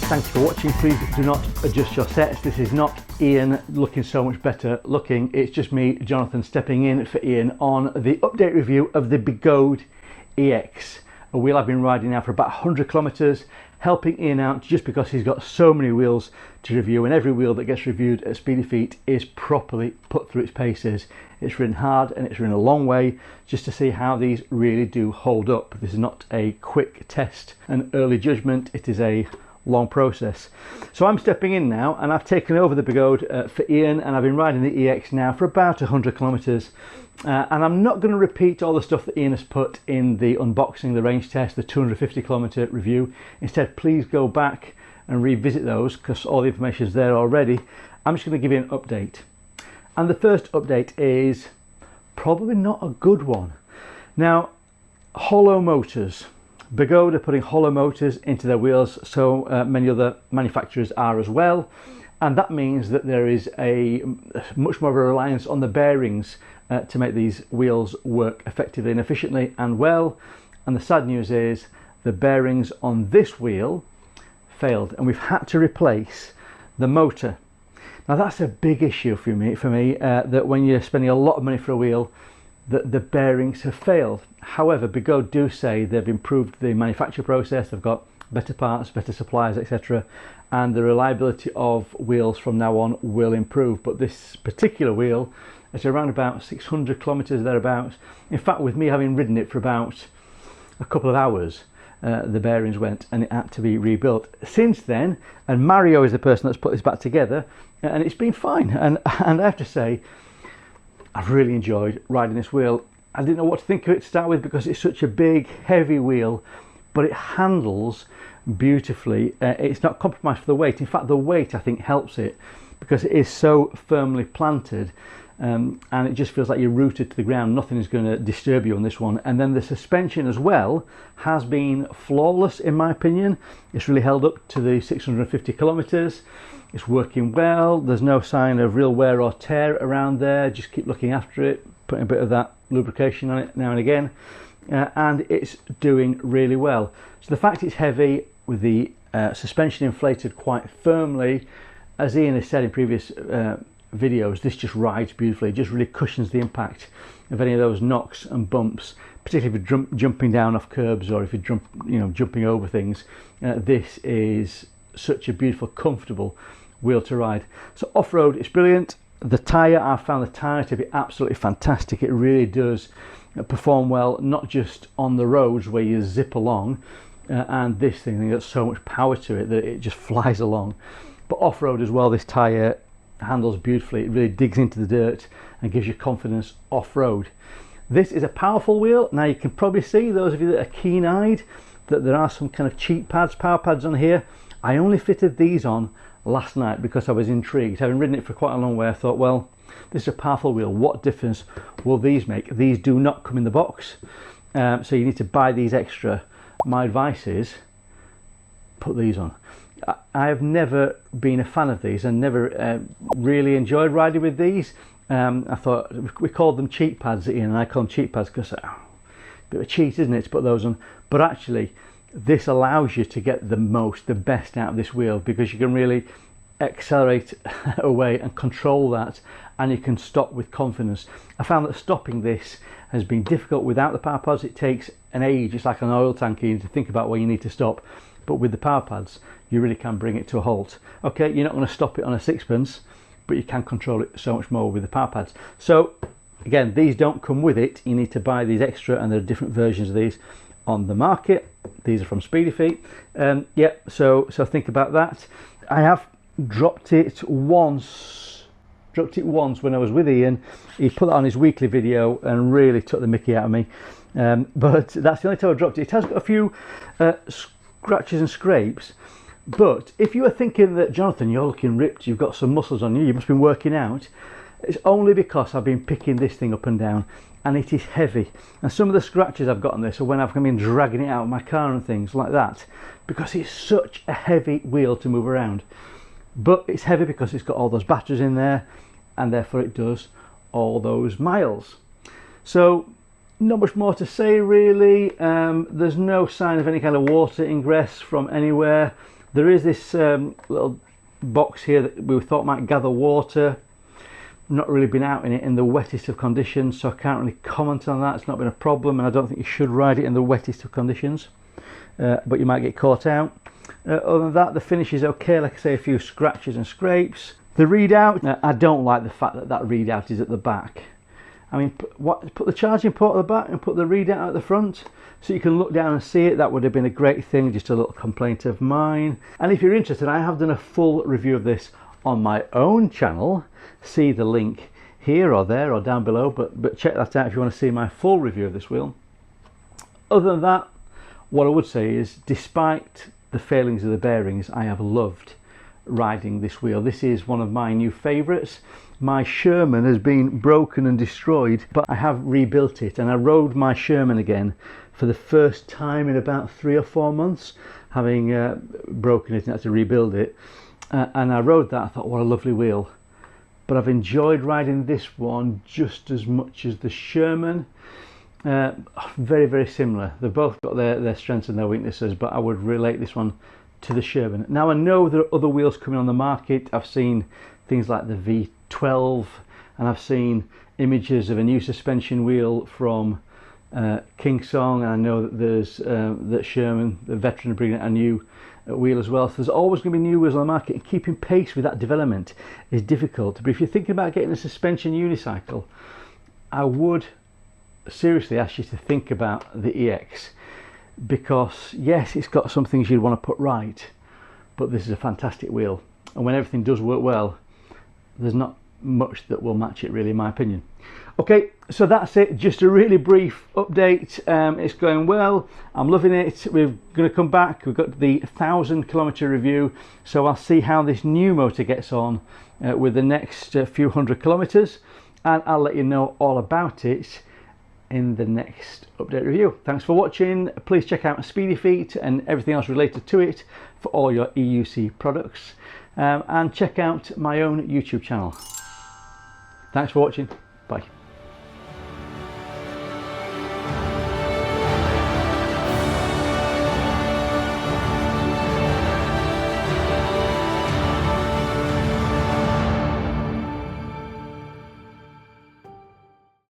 Thank you for watching. Please do not adjust your sets. This is not Ian looking so much better looking. It's just me, Jonathan, stepping in for Ian on the update review of the Begode EX, a wheel I've been riding now for about 100 kilometers, helping Ian out just because he's got so many wheels to review, and every wheel that gets reviewed at Speedy Feet is properly put through its paces. It's ridden hard and it's ridden a long way just to see how these really do hold up. This is not a quick test and early judgment, it is a long process. So I'm stepping in now and I've taken over the Begode for Ian, and I've been riding the EX now for about 100 kilometers, and I'm not going to repeat all the stuff that Ian has put in the unboxing, the range test, the 250 kilometer review. Instead, please go back and revisit those because all the information is there already. I'm just going to give you an update, and the first update is probably not a good one. Now, hollow motors. Begode are putting hollow motors into their wheels, so many other manufacturers are as well, and that means that there is a much more of a reliance on the bearings to make these wheels work effectively and efficiently and well. And the sad news is the bearings on this wheel failed and we've had to replace the motor. Now that's a big issue for me, that when you're spending a lot of money for a wheel, that the bearings have failed. However, Begode do say they've improved the manufacture process, they've got better parts, better suppliers, etc., and the reliability of wheels from now on will improve. But this particular wheel is around about 600 kilometers thereabouts. In fact, with me having ridden it for about a couple of hours, the bearings went and it had to be rebuilt. Since then, and Mario is the person that's put this back together, and it's been fine. And I have to say, I've really enjoyed riding this wheel. I didn't know what to think of it to start with because it's such a big, heavy wheel, but it handles beautifully. It's not compromised for the weight. In fact, the weight I think helps it because it is so firmly planted, and it just feels like you're rooted to the ground. Nothing is going to disturb you on this one. And then the suspension as well has been flawless in my opinion. It's really held up to the 650 kilometers. It's working well. There's no sign of real wear or tear around there. Just keep looking after it, putting a bit of that lubrication on it now and again, and it's doing really well. So the fact it's heavy with the suspension inflated quite firmly, as Ian has said in previous videos, this just rides beautifully. It just really cushions the impact of any of those knocks and bumps, particularly if you're jumping down off curbs or if you're jumping over things. This is such a beautiful, comfortable wheel to ride. So off-road, it's brilliant. The tyre, I found the tyre to be absolutely fantastic. It really does perform well, not just on the roads where you zip along, and this thing has so much power to it that it just flies along, but off-road as well. This tyre handles beautifully. It really digs into the dirt and gives you confidence off-road. This is a powerful wheel. Now you can probably see, those of you that are keen-eyed, that there are some kind of cheap pads, power pads on here. I only fitted these on last night because I was intrigued. Having ridden it for quite a long way, I thought, well, this is a powerful wheel. What difference will these make? These do not come in the box, so you need to buy these extra. My advice is put these on. I have never been a fan of these and never really enjoyed riding with these. I thought we called them cheap pads, Ian, and I call them cheap pads because a bit of a cheat, isn't it, to put those on? But actually, this allows you to get the best out of this wheel because you can really accelerate away and control that, and you can stop with confidence. I found that stopping this has been difficult without the power pads. It takes an age. It's like an oil tank. You need to think about where you need to stop, but with the power pads you really can bring it to a halt. Okay, you're not going to stop it on a sixpence, but you can control it so much more with the power pads. So again, these don't come with it. You need to buy these extra, and there are different versions of these on the market. These are from Speedy Feet. Yeah, so think about that. I have dropped it once when I was with Ian. He put that on his weekly video and really took the mickey out of me, but that's the only time I dropped it. It has got a few scratches and scrapes, but if you are thinking that, Jonathan, you're looking ripped, you've got some muscles on you, you must have been working out, it's only because I've been picking this thing up and down, and it is heavy. And some of the scratches I've got on this are when I've been dragging it out of my car and things like that, because it's such a heavy wheel to move around. But it's heavy because it's got all those batteries in there, and therefore it does all those miles. So not much more to say really. There's no sign of any kind of water ingress from anywhere. There is this little box here that we thought might gather water. Not really been out in it in the wettest of conditions, so I can't really comment on that. It's not been a problem, and I don't think you should ride it in the wettest of conditions, but you might get caught out. Other than that, the finish is okay. Like I say, a few scratches and scrapes. The readout, I don't like the fact that that readout is at the back. I mean, put the charging port at the back and put the readout at the front so you can look down and see it. That would have been a great thing, just a little complaint of mine. And if you're interested, I have done a full review of this on my own channel. See the link here or there or down below, but check that out if you want to see my full review of this wheel. Other than that, what I would say is, despite the failings of the bearings, I have loved riding this wheel. This is one of my new favourites. My Sherman has been broken and destroyed, but I have rebuilt it, and I rode my Sherman again for the first time in about 3 or 4 months, having broken it and had to rebuild it. And I rode that. I thought, what a lovely wheel. But I've enjoyed riding this one just as much as the Sherman. Very, very similar. They've both got their strengths and their weaknesses, but I would relate this one to the Sherman. Now, I know there are other wheels coming on the market. I've seen things like the V12, and I've seen images of a new suspension wheel from Kingsong, and I know that there's that Sherman, the veteran, are bringing out a new wheel as well. So there's always going to be new wheels on the market, and keeping pace with that development is difficult. But if you're thinking about getting a suspension unicycle, I would seriously ask you to think about the EX, because yes, it's got some things you'd want to put right, but this is a fantastic wheel, and when everything does work well, there's not much that will match it, really, in my opinion. Okay, so that's it. Just a really brief update. It's going well. I'm loving it. We're going to come back. We've got the 1,000-kilometer review, so I'll see how this new motor gets on with the next few hundred kilometers, and I'll let you know all about it in the next update review. Thanks for watching. Please check out Speedy Feet and everything else related to it for all your EUC products, and check out my own YouTube channel. Thanks for watching. Bye.